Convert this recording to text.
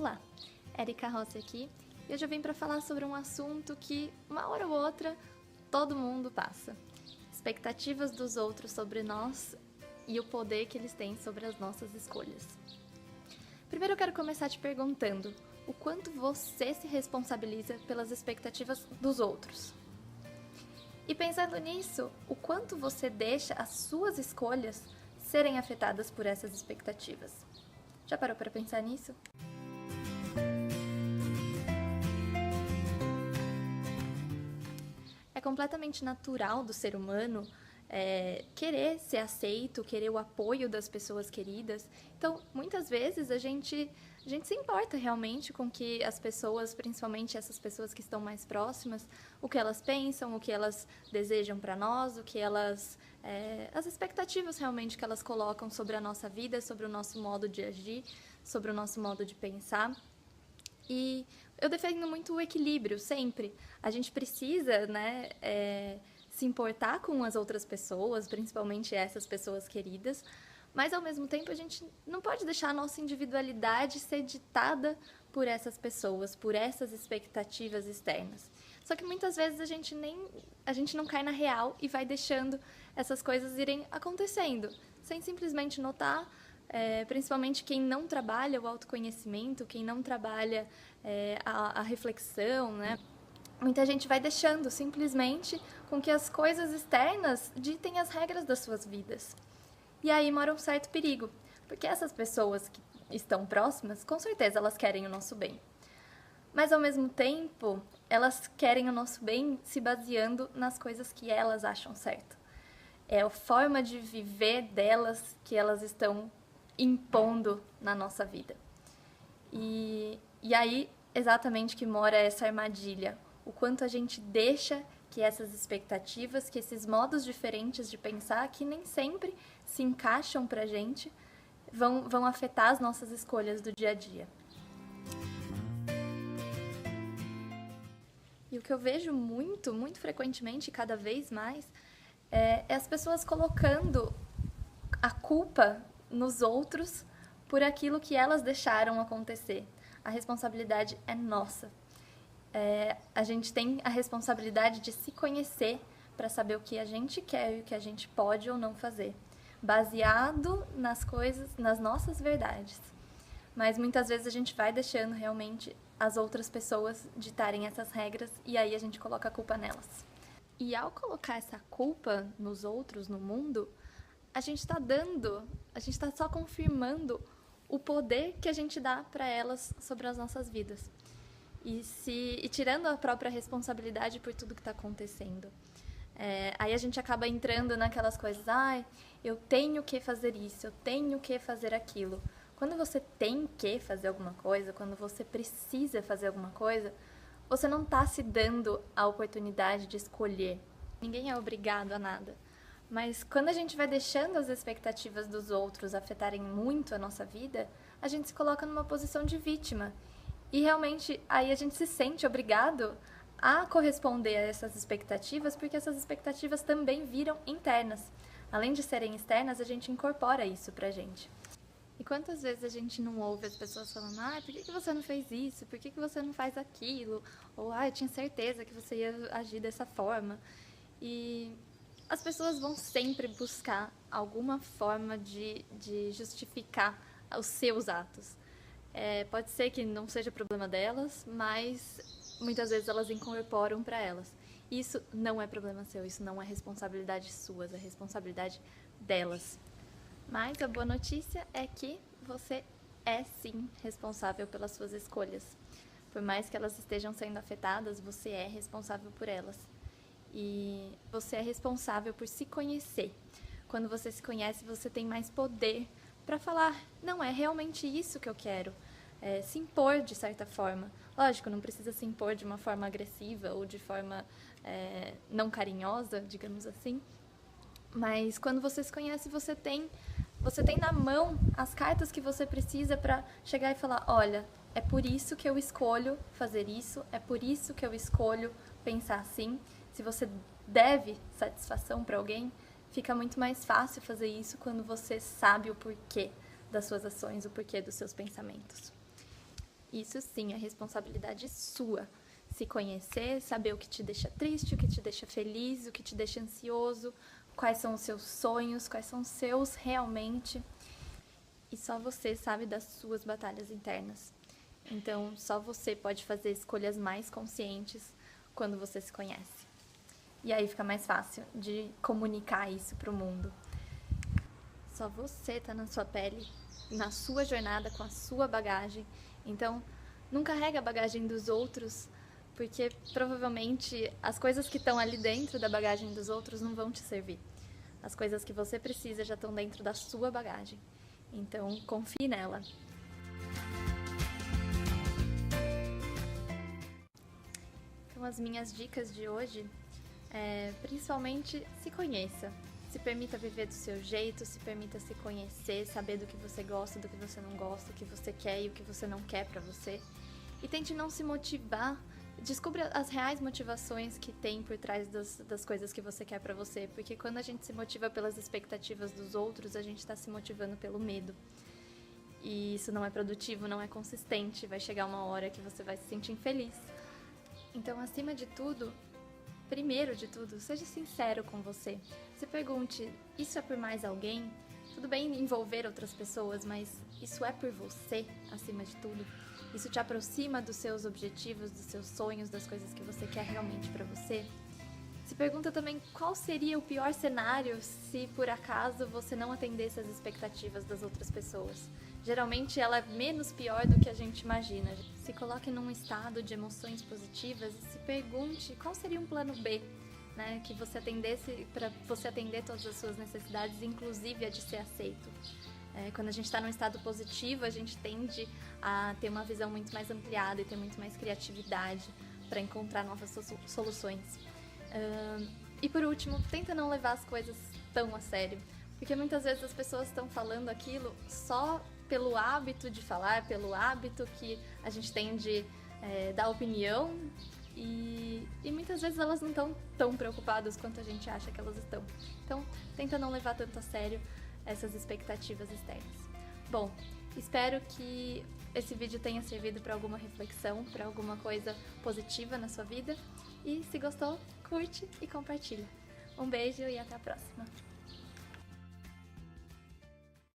Olá, Erika Rossi aqui e hoje eu vim para falar sobre um assunto que, uma hora ou outra, todo mundo passa. Expectativas dos outros sobre nós e o poder que eles têm sobre as nossas escolhas. Primeiro eu quero começar te perguntando o quanto você se responsabiliza pelas expectativas dos outros. E pensando nisso, o quanto você deixa as suas escolhas serem afetadas por essas expectativas. Já parou para pensar nisso? É completamente natural do ser humano querer ser aceito, querer o apoio das pessoas queridas. Então, muitas vezes a gente se importa realmente com que as pessoas, principalmente essas pessoas que estão mais próximas, o que elas pensam, o que elas desejam para nós, o que elas, as expectativas realmente que elas colocam sobre a nossa vida, sobre o nosso modo de agir, sobre o nosso modo de pensar. E eu defendo muito o equilíbrio, sempre. A gente precisa, se importar com as outras pessoas, principalmente essas pessoas queridas, mas ao mesmo tempo a gente não pode deixar a nossa individualidade ser ditada por essas pessoas, por essas expectativas externas. Só que muitas vezes a gente não cai na real e vai deixando essas coisas irem acontecendo, sem simplesmente notar. Principalmente quem não trabalha o autoconhecimento, quem não trabalha a reflexão, né? Muita gente vai deixando simplesmente com que as coisas externas ditem as regras das suas vidas. E aí mora um certo perigo, porque essas pessoas que estão próximas, com certeza elas querem o nosso bem. Mas ao mesmo tempo, elas querem o nosso bem se baseando nas coisas que elas acham certo. É a forma de viver delas que elas estão impondo na nossa vida. E aí, exatamente que mora essa armadilha. O quanto a gente deixa que essas expectativas, que esses modos diferentes de pensar, que nem sempre se encaixam pra gente, vão afetar as nossas escolhas do dia a dia. E o que eu vejo muito frequentemente, cada vez mais, é as pessoas colocando a culpa nos outros por aquilo que elas deixaram acontecer. A responsabilidade é nossa. A gente tem a responsabilidade de se conhecer para saber o que a gente quer e o que a gente pode ou não fazer, baseado nas coisas, nas nossas verdades. Mas muitas vezes a gente vai deixando realmente as outras pessoas ditarem essas regras e aí a gente coloca a culpa nelas. E ao colocar essa culpa nos outros, no mundo, a gente está só confirmando o poder que a gente dá para elas sobre as nossas vidas. E tirando a própria responsabilidade por tudo que está acontecendo. Aí a gente acaba entrando naquelas coisas, eu tenho que fazer isso, eu tenho que fazer aquilo. Quando você tem que fazer alguma coisa, quando você precisa fazer alguma coisa, você não está se dando a oportunidade de escolher. Ninguém é obrigado a nada. Mas quando a gente vai deixando as expectativas dos outros afetarem muito a nossa vida, a gente se coloca numa posição de vítima. E realmente aí a gente se sente obrigado a corresponder a essas expectativas, porque essas expectativas também viram internas. Além de serem externas, a gente incorpora isso pra gente. E quantas vezes a gente não ouve as pessoas falando, por que você não fez isso? Por que você não faz aquilo? Ou, eu tinha certeza que você ia agir dessa forma. E as pessoas vão sempre buscar alguma forma de justificar os seus atos. Pode ser que não seja problema delas, mas muitas vezes elas incorporam para elas. Isso não é problema seu, isso não é responsabilidade sua, é responsabilidade delas. Mas a boa notícia é que você é sim responsável pelas suas escolhas. Por mais que elas estejam sendo afetadas, você é responsável por elas. E você é responsável por se conhecer. Quando você se conhece, você tem mais poder para falar, não, é realmente isso que eu quero. Se impor de certa forma. Lógico, não precisa se impor de uma forma agressiva ou de forma não carinhosa, digamos assim. Mas quando você se conhece, você tem na mão as cartas que você precisa para chegar e falar, olha, é por isso que eu escolho fazer isso, é por isso que eu escolho pensar assim. Se você deve satisfação para alguém, fica muito mais fácil fazer isso quando você sabe o porquê das suas ações, o porquê dos seus pensamentos. Isso sim é responsabilidade sua. Se conhecer, saber o que te deixa triste, o que te deixa feliz, o que te deixa ansioso, quais são os seus sonhos, quais são os seus realmente. E só você sabe das suas batalhas internas. Então, só você pode fazer escolhas mais conscientes quando você se conhece. E aí fica mais fácil de comunicar isso pro mundo. Só você tá na sua pele, na sua jornada, com a sua bagagem. Então, não carrega a bagagem dos outros, porque provavelmente as coisas que estão ali dentro da bagagem dos outros não vão te servir. As coisas que você precisa já estão dentro da sua bagagem. Então, confie nela. Então, as minhas dicas de hoje é, principalmente, se conheça. Se permita viver do seu jeito, se permita se conhecer, saber do que você gosta, do que você não gosta, o que você quer e o que você não quer pra você. E tente não se motivar. Descubra as reais motivações que tem por trás das coisas que você quer pra você. Porque quando a gente se motiva pelas expectativas dos outros, a gente tá se motivando pelo medo. E isso não é produtivo, não é consistente. Vai chegar uma hora que você vai se sentir infeliz. Então, acima de tudo, primeiro de tudo, seja sincero com você. Se pergunte, isso é por mais alguém? Tudo bem envolver outras pessoas, mas isso é por você, acima de tudo? Isso te aproxima dos seus objetivos, dos seus sonhos, das coisas que você quer realmente pra você? Se pergunta também qual seria o pior cenário se por acaso você não atendesse às expectativas das outras pessoas. Geralmente ela é menos pior do que a gente imagina. Se coloque num estado de emoções positivas e se pergunte qual seria um plano B, né, que você atendesse para você atender todas as suas necessidades, inclusive a de ser aceito. Quando a gente está num estado positivo, a gente tende a ter uma visão muito mais ampliada e ter muito mais criatividade para encontrar novas soluções. E por último, tenta não levar as coisas tão a sério, porque muitas vezes as pessoas estão falando aquilo só pelo hábito de falar, pelo hábito que a gente tem de dar opinião e muitas vezes elas não estão tão preocupadas quanto a gente acha que elas estão. Então, tenta não levar tanto a sério essas expectativas externas. Bom, espero que esse vídeo tenha servido para alguma reflexão, para alguma coisa positiva na sua vida. E se gostou, curte e compartilha. Um beijo e até a próxima!